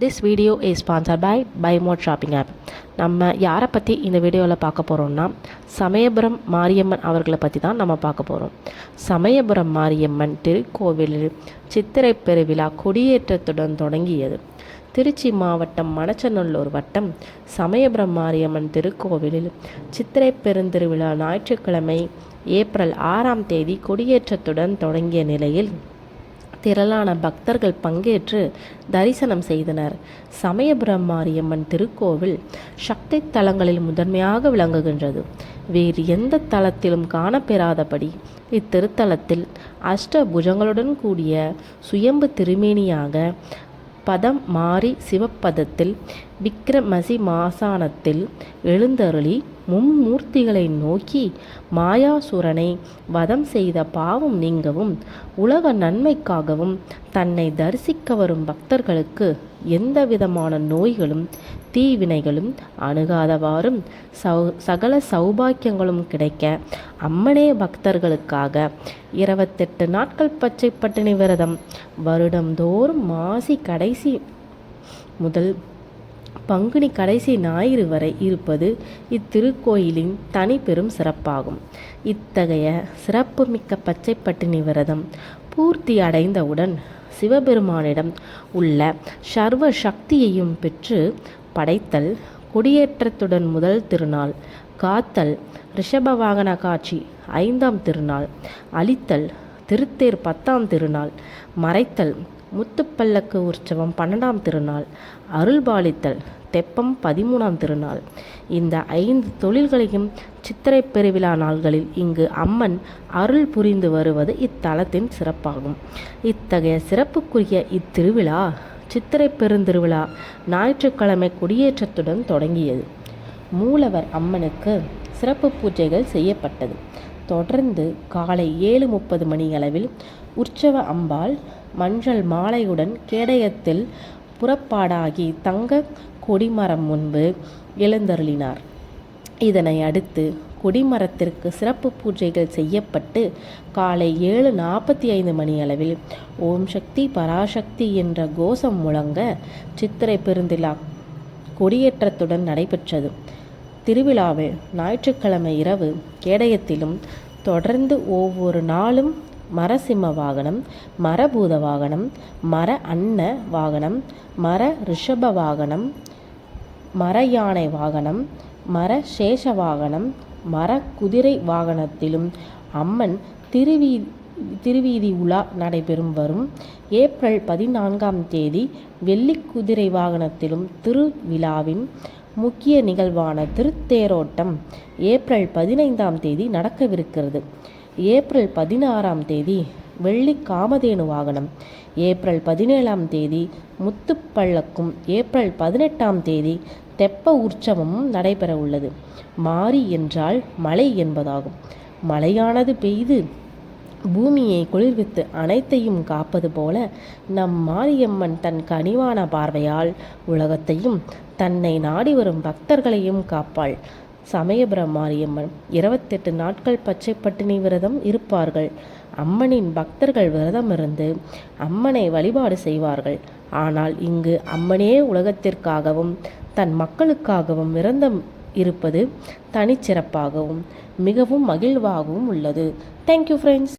This video is sponsored by Mod shopping app. நம்ம யாரை பற்றி இந்த வீடியோவில் பார்க்க போகிறோம்னா, சமயபுரம் மாரியம்மன் அவர்களை பற்றி தான் நம்ம பார்க்க போகிறோம். சமயபுரம் மாரியம்மன் திருக்கோவிலில் சித்திரை பெருவிழா கொடியேற்றத்துடன் தொடங்கியது. திருச்சி மாவட்டம் மணச்சநல்லூர் வட்டம் சமயபுரம் மாரியம்மன் திருக்கோவிலில் சித்திரை பெருந்திருவிழா ஞாயிற்றுக்கிழமை ஏப்ரல் 6ஆம் தேதி கொடியேற்றத்துடன் தொடங்கிய நிலையில் திரளான பக்தர்கள் பங்கேற்று தரிசனம் செய்தனர். சமயபுரம் மாரியம்மன் திருக்கோவில் சக்தி தலங்களில் முதன்மையாக விளங்குகின்றது. வேறு எந்த தலத்திலும் காணப்பெறாதபடி இத்திருத்தலத்தில் அஷ்டபுஜங்களுடன் கூடிய சுயம்பு திருமேனியாக பதம் மாறி சிவப்பதத்தில் விக்ரமசி மாசானத்தில் எழுந்தருளி மும்மூர்த்திகளை நோக்கி மாயாசுரனை வதம் செய்த பாவம் நீங்கவும் உலக நன்மைக்காகவும் தன்னை தரிசிக்க வரும் பக்தர்களுக்கு எந்த விதமான நோய்களும் தீவினைகளும் அணுகாதவாறும் சகல சௌபாக்கியங்களும் கிடைக்க அம்மனே பக்தர்களுக்காக 28 நாட்கள் பச்சை பட்டினி விரதம் வருடந்தோறும் மாசி கடைசி முதல் பங்குனி கடைசி ஞாயிறு வரை இருப்பது இத்திருக்கோயிலின் தனி பெரும் சிறப்பாகும். இத்தகைய சிறப்புமிக்க பச்சை பட்டினி விரதம் பூர்த்தி அடைந்தவுடன் சிவபெருமானிடம் உள்ள சர்வ சக்தியையும் பெற்று படைத்தல், கொடியேற்றத்துடன் முதல் திருநாள், காத்தல், ரிஷப வாகன காட்சி 5ஆம் திருநாள், அழித்தல், திருத்தேர் 10ஆம் திருநாள், மறைத்தல், முத்துப்பல்லக்கு உற்சவம் 12ஆம் திருநாள், அருள்பாலித்தல், தெப்பம் 13ஆம் திருநாள். இந்த 5 தொழில்களையும் சித்திரை பெருவிழா நாள்களில் இங்கு அம்மன் அருள் புரிந்து வருவது இத்தலத்தின் சிறப்பாகும். இத்தகைய சிறப்புக்குரிய இத்திருவிழா சித்திரை பெருந்திருவிழா ஞாயிற்றுக்கிழமை கொடியேற்றத்துடன் தொடங்கியது. மூலவர் அம்மனுக்கு சிறப்பு பூஜைகள் செய்யப்பட்டது. தொடர்ந்து காலை 7:30 மணியளவில் உற்சவ அம்பாள் மஞ்சள் மாலையுடன் கேடயத்தில் புறப்பாடாகி தங்க கொடிமரம் முன்பு எழுந்தருளினார். இதனை அடுத்து கொடிமரத்திற்கு சிறப்பு பூஜைகள் செய்யப்பட்டு காலை 7:45 மணியளவில் ஓம் சக்தி பராசக்தி என்ற கோஷம் முழங்க சித்திரை பெருந்திழா கொடியேற்றத்துடன் நடைபெற்றது. திருவிழாவில் ஞாயிற்றுக்கிழமை இரவு கேடயத்திலும் தொடர்ந்து ஒவ்வொரு நாளும் மரசிம்ம வாகனம், மரபூத வாகனம், மர அன்ன வாகனம், மர ரிஷப வாகனம், மர யானை வாகனம், மர சேஷ வாகனம், மர குதிரை வாகனத்திலும் அம்மன் திருவீதி உலா நடைபெறும். வரும் ஏப்ரல் 14ஆம் தேதி வெள்ளி குதிரை வாகனத்திலும் திருவிழாவின் முக்கிய நிகழ்வான திருத்தேரோட்டம் ஏப்ரல் 15ஆம் தேதி நடக்கவிருக்கிறது. ஏப்ரல் 16ஆம் தேதி வெள்ளி காமதேனு வாகனம், ஏப்ரல் 17ஆம் தேதி முத்துப்பள்ளக்கும், ஏப்ரல் 18ஆம் தேதி தெப்ப உற்சவமும் நடைபெற உள்ளது. மாரி என்றால் மழை என்பதாகும். மழையானது பெய்து பூமியை குளிர்வித்து அனைத்தையும் காப்பது போல நம் மாரியம்மன் தன் கனிவான பார்வையால் உலகத்தையும் தன்னை நாடி வரும் பக்தர்களையும் காப்பாள். சமயபுரம் மாரியம்மன் 28 நாட்கள் பச்சை பட்டினி விரதம் இருப்பார்கள். அம்மனின் பக்தர்கள் விரதம் இருந்து அம்மனை வழிபாடு செய்வார்கள். ஆனால் இங்கு அம்மனே உலகத்திற்காகவும் தன் மக்களுக்காகவும் விரதம் இருப்பது தனிச்சிறப்பாகவும் மிகவும் மகிழ்வாகவும் உள்ளது. Thank you friends.